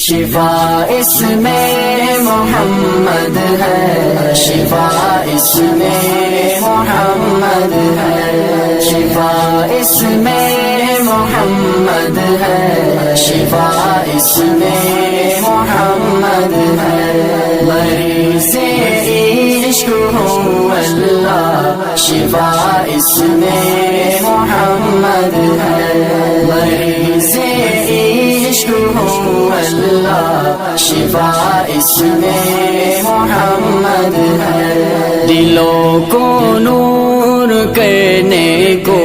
شفا اس میں محمد ہے، شفا اس میں محمد ہے، شفا اس میں محمد ہے، شفا اس میں محمد ہے، مریض عشق ہو اللہ، شفا اس میں محمد ہے، مریض عشق ہو اللہ، شفا اس میں محمد ہے، دلوں کو نور کرنے کو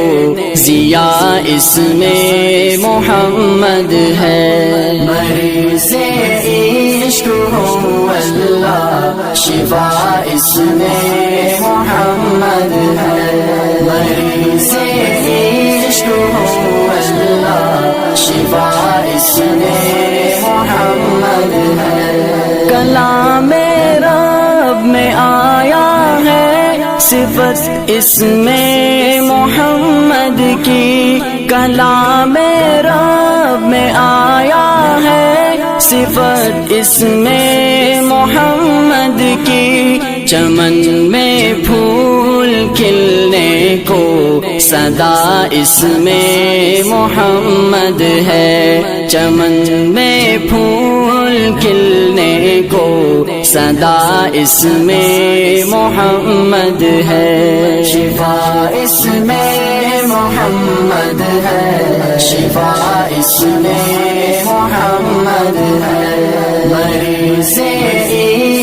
ضیاء اس میں محمد ہے، مریض عشق ہو اللہ، شفا اس میں محمد ہے، مریض عشق ہو اللہ، شفا اس میں محمد ہے، کلام رب میں آیا ہے صفت اس میں محمد کی، کلام رب میں آیا ہے صفت اس میں محمد کی، چمن میں پھول کھلنے کو صدا اس میں محمد ہے، چمن میں پھول کھلنے کو صدا اس میں محمد ہے، شفا اس میں محمد ہے، شفا اس میں محمد ہے، مریض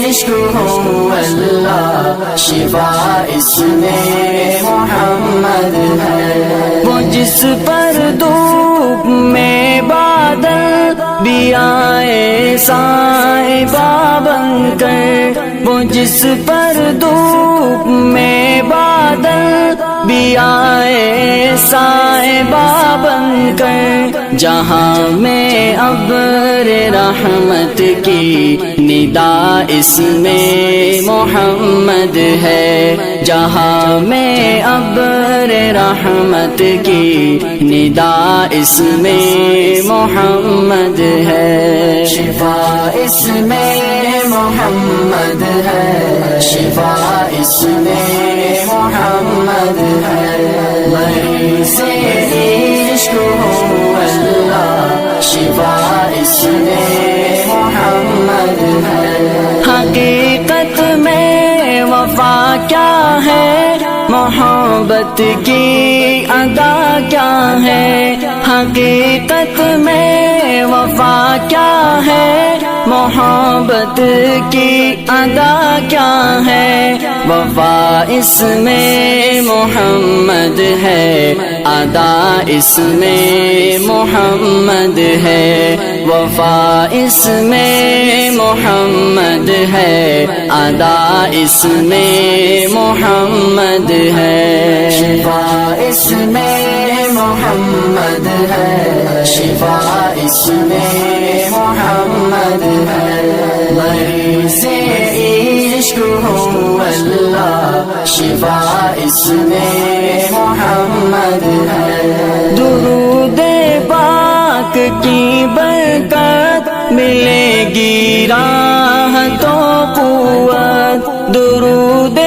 عشق ہو اللہ، شفا اس میں محمد ہے، وہ جس پر دھوپ میں بادل بھی آئے صاحبہ بن کر، وہ جس پر دھوپ میں بادل بھی آئے صاحبہ بن کر، جہاں میں ابر رحمت کی ندا اس میں محمد ہے، جہاں میں ابر رحمت کی ندا اس میں محمد ہے، شفا اس میں محمد ہے، شفا اس میں محمد ہے، مریض عشق ہو اللہ، شفا اس میں محمد ہے، حقیقت میں وفا کیا ہے، محبت کی ادا کیا ہے، حقیقت میں وفا کیا ہے، محبت کی ادا کیا ہے، وفا اس میں محمد ہے، ادا اس میں محمد ہے، وفا اس میں محمد ہے، ادا اس میں محمد ہے، شفا اس میں محمد ہے، شفا اس میں محمد ہے، مریض عشق ہو اللہ، شفا اس میں محمد ہے، درود پاک کی برکت ملے گی راحتوں قوت، درود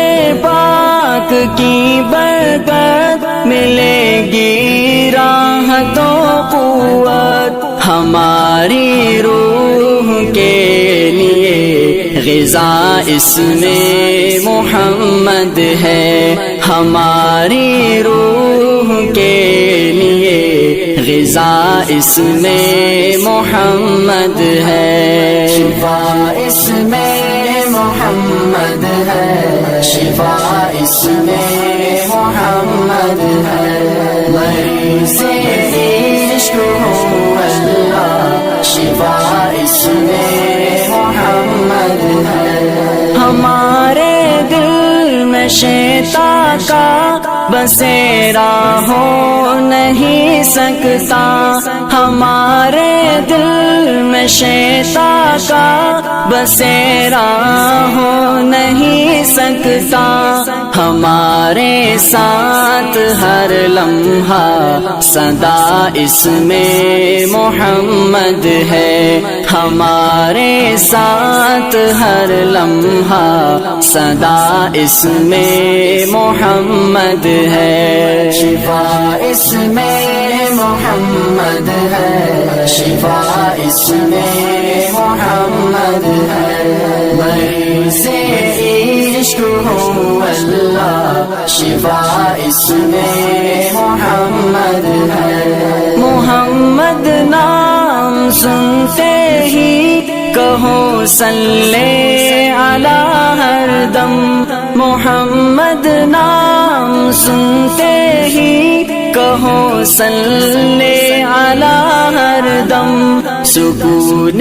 پاک کی برکت ملے گی راحتوں قوت، ہماری روح کے لیے غذا اس میں محمد ہے، ہماری روح کے لیے غذا اس میں محمد ہے، شفا اس میں محمد ہے، شفا اس میں محمد ہے، مریض عشق ہو اللہ، شفا اس میں محمد ہے، ہمارے دل میں شیطان کا بسیرا ہو نہیں سکتا، ہمارے دل میں شیطان کا بسیرا ہو نہیں سکتا، ہمارے ساتھ ہر لمحہ صدا اس میں محمد ہے، ہمارے ساتھ ہر لمحہ صدا اس میں محمد ہے، شفا اس میں محمد ہے، شفا اس میں محمد ہے، مریض عشق ہو اللہ، شفا اس میں محمد ہے، محمد نام سنتے ہی کہو صلی علی ہر دم، محمد نام سنتے ہی کہو صلی علی ہر دم، سکون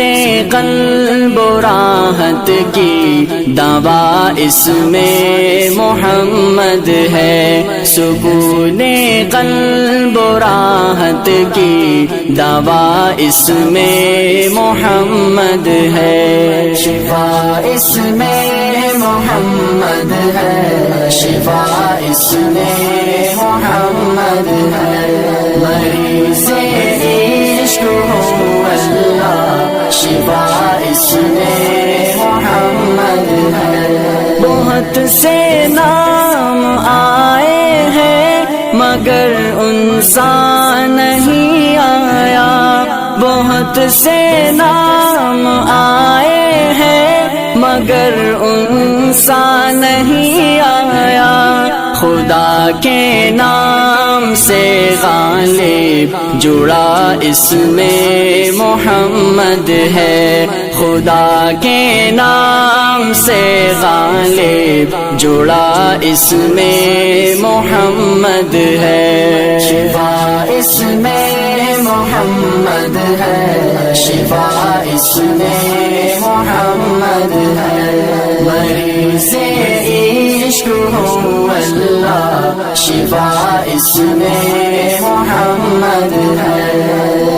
قلب و راحت کی دوا اس میں محمد ہے، سکون قلب و راحت کی دوا اس میں محمد ہے، شفا اس میں محمد ہے، شفا اس میں محمد ہے، مریض عشق ہو اللہ، شفا اس میں محمد ہے، بہت سے نام آئے ہیں مگر ان سا نہیں آیا، بہت سے نام آئے ہیں مگر ان سا نہیں آیا، خدا کے نام سے غالب جڑا اس میں محمد ہے، خدا کے نام سے غالب جڑا اس میں محمد ہے، شفا اس میں محمد ہے، شفا اس میں محمد ہے، مریض عشق ہو اللہ، شفا اس میں محمد ہے۔